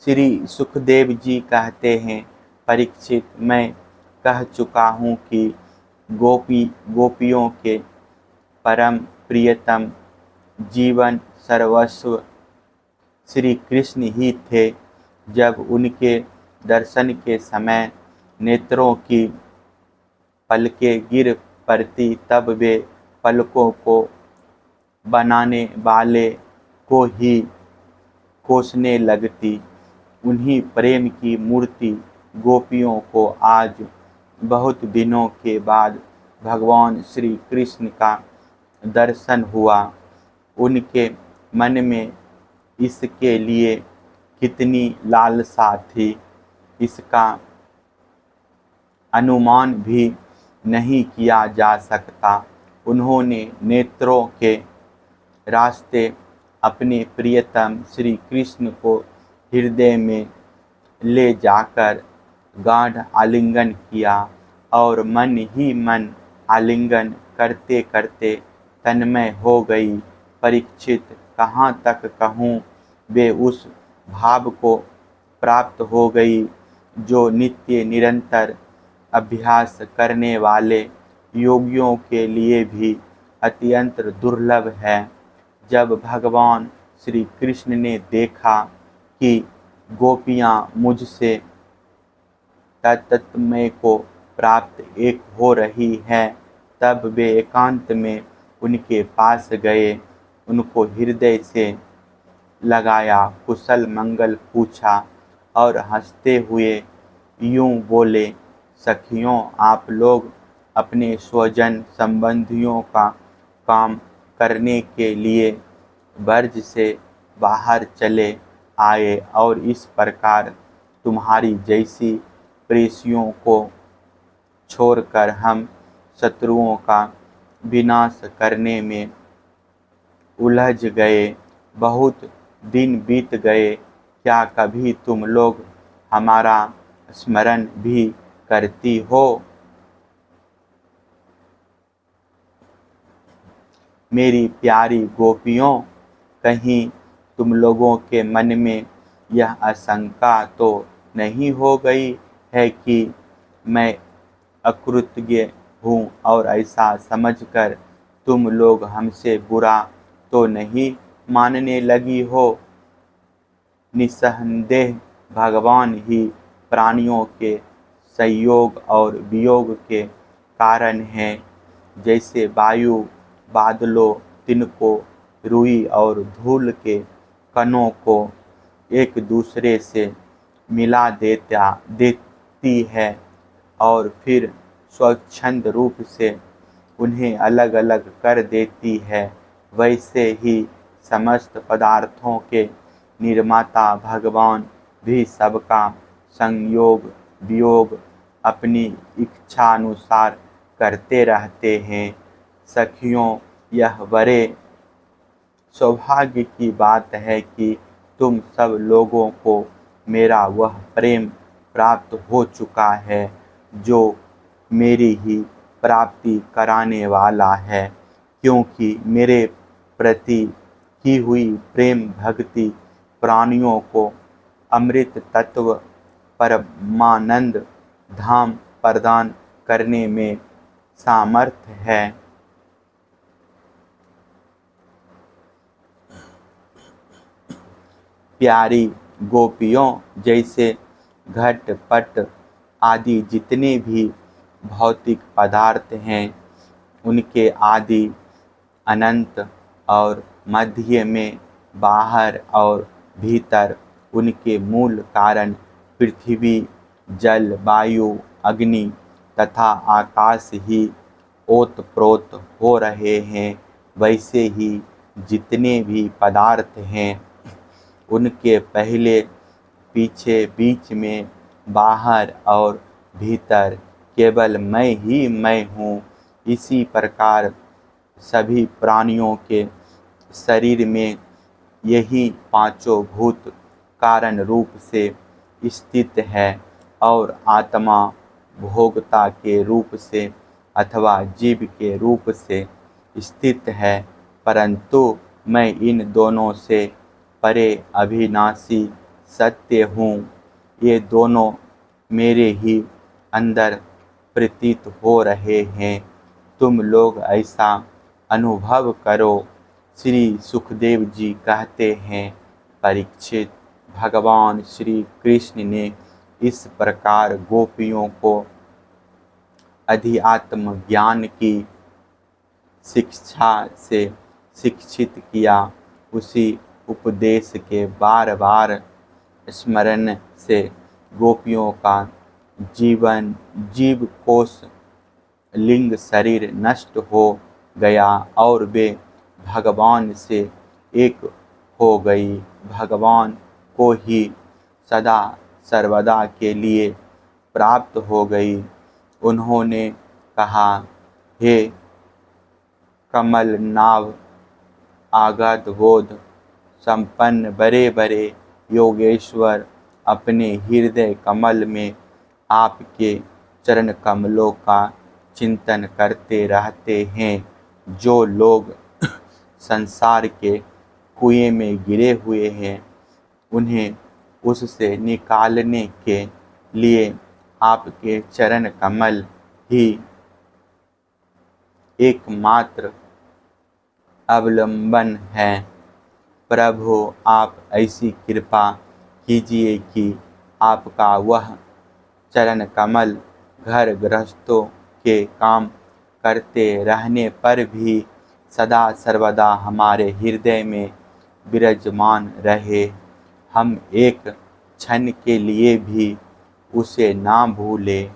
श्री सुखदेव जी कहते हैं, परीक्षित, मैं कह चुका हूँ कि गोपियों के परम प्रियतम जीवन सर्वस्व श्री कृष्ण ही थे। जब उनके दर्शन के समय नेत्रों की पलकें गिर पड़ती, तब वे पलकों को बनाने वाले को ही कोसने लगती। उन्हीं प्रेम की मूर्ति गोपियों को आज बहुत दिनों के बाद भगवान श्री कृष्ण का दर्शन हुआ। उनके मन में इसके लिए कितनी लालसा थी, इसका अनुमान भी नहीं किया जा सकता। उन्होंने नेत्रों के रास्ते अपने प्रियतम श्री कृष्ण को हृदय में ले जाकर गाढ़ आलिंगन किया और मन ही मन आलिंगन करते करते तन्मय हो गई। परीक्षित, कहाँ तक कहूँ, वे उस भाव को प्राप्त हो गई जो नित्य निरंतर अभ्यास करने वाले योगियों के लिए भी अत्यंत दुर्लभ है। जब भगवान श्री कृष्ण ने देखा कि गोपियाँ मुझसे तत्मय को प्राप्त एक हो रही है, तब वे एकांत में उनके पास गए, उनको हृदय से लगाया, कुशल मंगल पूछा और हंसते हुए यूं बोले, सखियों, आप लोग अपने स्वजन संबंधियों का काम करने के लिए ब्रज से बाहर चले आए और इस प्रकार तुम्हारी जैसी प्रेयसियों को छोड़कर हम शत्रुओं का विनाश करने में उलझ गए। बहुत दिन बीत गए, क्या कभी तुम लोग हमारा स्मरण भी करती हो? मेरी प्यारी गोपियों, कहीं तुम लोगों के मन में यह आशंका तो नहीं हो गई है कि मैं अकृतज्ञ हूँ और ऐसा समझकर तुम लोग हमसे बुरा तो नहीं मानने लगी हो? निस्संदेह भगवान ही प्राणियों के संयोग और वियोग के कारण हैं। जैसे वायु बादलों, तिनकों, रुई और धूल के कणों को एक दूसरे से मिला देती है और फिर स्वच्छंद रूप से उन्हें अलग अलग कर देती है, वैसे ही समस्त पदार्थों के निर्माता भगवान भी सबका संयोग वियोग अपनी इच्छानुसार करते रहते हैं। सखियों, यह बड़े सौभाग्य की बात है कि तुम सब लोगों को मेरा वह प्रेम प्राप्त हो चुका है जो मेरी ही प्राप्ति कराने वाला है, क्योंकि मेरे प्रति की हुई प्रेम भक्ति प्राणियों को अमृत तत्व परमानंद धाम प्रदान करने में सामर्थ्य है। प्यारी गोपियों, जैसे घट पट आदि जितने भी भौतिक पदार्थ हैं, उनके आदि अनंत और मध्य में, बाहर और भीतर उनके मूल कारण पृथ्वी, जल, वायु, अग्नि तथा आकाश ही ओतप्रोत हो रहे हैं, वैसे ही जितने भी पदार्थ हैं उनके पहले पीछे, बीच में, बाहर और भीतर केवल मैं ही मैं हूँ। इसी प्रकार सभी प्राणियों के शरीर में यही पांचों भूत कारण रूप से स्थित है और आत्मा भोक्ता के रूप से अथवा जीव के रूप से स्थित है, परंतु मैं इन दोनों से परे अविनाशी सत्य हूँ, ये दोनों मेरे ही अंदर प्रतीत हो रहे हैं। तुम लोग ऐसा अनुभव करो। श्री सुखदेव जी कहते हैं, परीक्षित, भगवान श्री कृष्ण ने इस प्रकार गोपियों को अध्यात्म ज्ञान की शिक्षा से शिक्षित किया। उसी उपदेश के बार बार स्मरण से गोपियों का जीव कोश लिंग शरीर नष्ट हो गया और वे भगवान से एक हो गई, भगवान को ही सदा सर्वदा के लिए प्राप्त हो गई। उन्होंने कहा, हे कमल नाभ आगत बोध संपन्न बड़े बड़े योगेश्वर, अपने हृदय कमल में आपके चरण कमलों का चिंतन करते रहते हैं। जो लोग संसार के कुएं में गिरे हुए हैं, उन्हें उससे निकालने के लिए आपके चरण कमल ही एकमात्र अवलंबन है। प्रभु, आप ऐसी कृपा कीजिए कि आपका वह चरण कमल घर गृहस्थों के काम करते रहने पर भी सदा सर्वदा हमारे हृदय में विराजमान रहे। हम एक क्षण के लिए भी उसे ना भूलें।